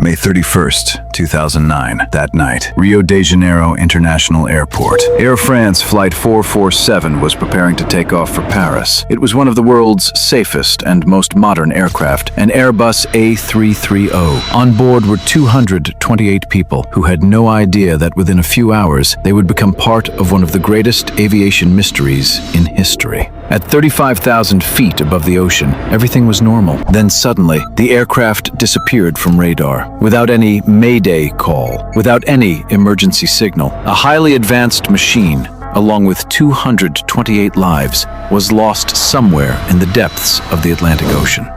May 31st, 2009. That night, Rio de Janeiro International Airport. Air France Flight 447 was preparing to take off for Paris. It was one of the world's safest and most modern aircraft, an Airbus A330. On board were 228 people who had no idea that within a few hours they would become part of one of the greatest aviation mysteries in history. At 35,000 feet above the ocean, everything was normal. Then suddenly, the aircraft disappeared from radar. Without any Mayday call, without any emergency signal, a highly advanced machine, along with 228 lives, was lost somewhere in the depths of the Atlantic Ocean.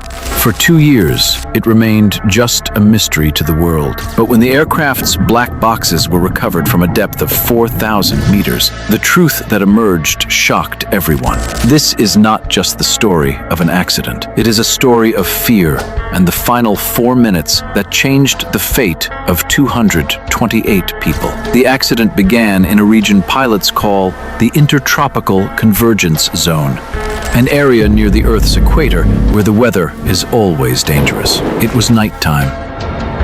For 2 years, it remained just a mystery to the world. But when the aircraft's black boxes were recovered from a depth of 4,000 meters, the truth that emerged shocked everyone. This is not just the story of an accident. It is a story of fear and the final 4 minutes that changed the fate of 228 people. The accident began in a region pilots call the Intertropical Convergence Zone, an area near the Earth's equator where the weather is always dangerous. It was nighttime.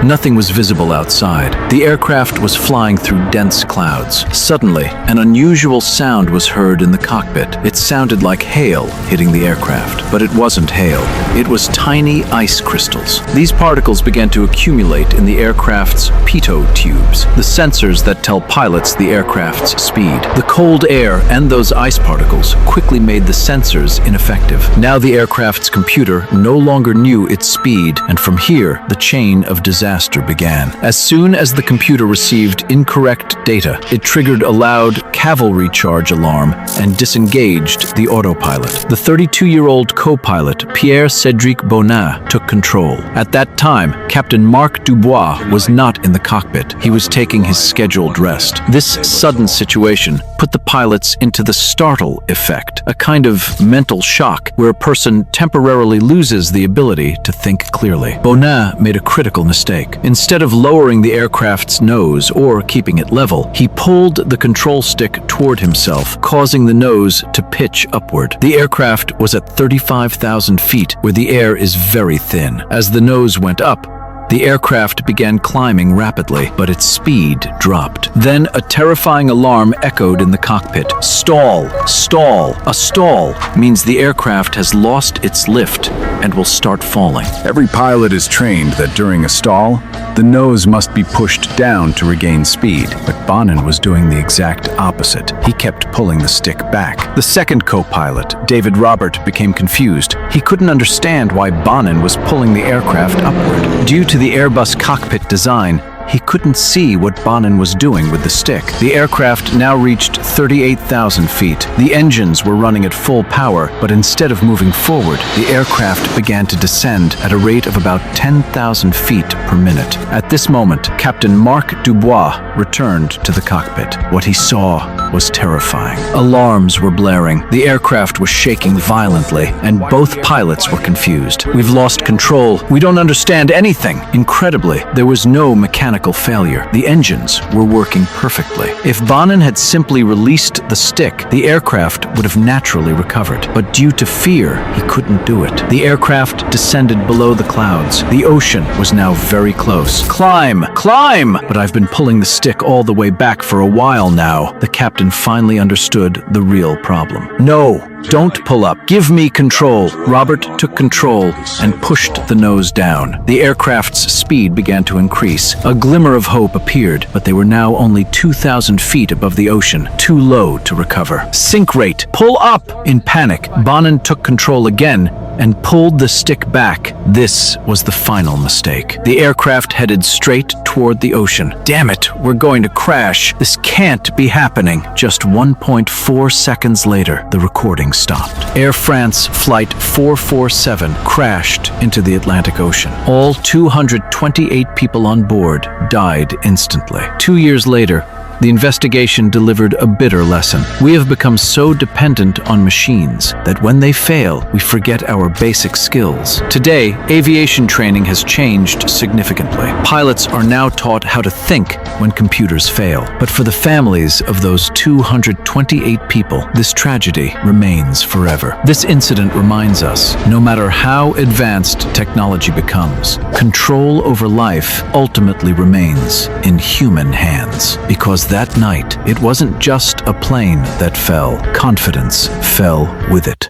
Nothing was visible outside. The aircraft was flying through dense clouds. Suddenly, an unusual sound was heard in the cockpit. It sounded like hail hitting the aircraft, but it wasn't hail. It was tiny ice crystals. These particles began to accumulate in the aircraft's pitot tubes, the sensors that tell pilots the aircraft's speed. The cold air and those ice particles quickly made the sensors ineffective. Now the aircraft's computer no longer knew its speed, and from here, the chain of disaster began. As soon as the computer received incorrect data, it triggered a loud cavalry charge alarm and disengaged the autopilot. The 32-year-old co-pilot, Pierre-Cédric Bonin, took control. At that time, Captain Marc Dubois was not in the cockpit. He was taking his scheduled rest. This sudden situation put the pilots into the startle effect, a kind of mental shock where a person temporarily loses the ability to think clearly. Bonin made a critical mistake. Instead of lowering the aircraft's nose or keeping it level, he pulled the control stick toward himself, causing the nose to pitch upward. The aircraft was at 35,000 feet, where the air is very thin. As the nose went up, the aircraft began climbing rapidly, but its speed dropped. Then a terrifying alarm echoed in the cockpit. Stall! Stall! A stall means the aircraft has lost its lift and will start falling. Every pilot is trained that during a stall, the nose must be pushed down to regain speed. But Bonin was doing the exact opposite. He kept pulling the stick back. The second co-pilot, David Robert, became confused. He couldn't understand why Bonin was pulling the aircraft upward. Due to the Airbus cockpit design, he couldn't see what Bonin was doing with the stick. The aircraft now reached 38,000 feet. The engines were running at full power, but instead of moving forward, the aircraft began to descend at a rate of about 10,000 feet per minute. At this moment, Captain Marc Dubois returned to the cockpit. What he saw was terrifying. Alarms were blaring, the aircraft was shaking violently, and both pilots were confused. We've lost control. We don't understand anything. Incredibly, there was no mechanical failure. The engines were working perfectly. If Bonin had simply released the stick, the aircraft would have naturally recovered. But due to fear, he couldn't do it. The aircraft descended below the clouds. The ocean was now very close. Climb! Climb! But I've been pulling the stick all the way back for a while now. The captain finally understood the real problem. No! Don't pull up. Give me control. Robert took control and pushed the nose down. The aircraft's speed began to increase. A glimmer of hope appeared, but they were now only 2,000 feet above the ocean, too low to recover. Sink rate. Pull up! In panic, Bonin took control again and pulled the stick back. This was the final mistake. The aircraft headed straight toward the ocean. Damn it, we're going to crash. This can't be happening. Just 1.4 seconds later, the recording stopped. Air France Flight 447 crashed into the Atlantic Ocean. All 228 people on board died instantly. 2 years later, The investigation delivered a bitter lesson. We have become so dependent on machines that when they fail, we forget our basic skills. Today, aviation training has changed significantly. Pilots are now taught how to think when computers fail. But for the families of those 228 people, this tragedy remains forever. This incident reminds us, no matter how advanced technology becomes, control over life ultimately remains in human hands. Because that night, it wasn't just a plane that fell, confidence fell with it.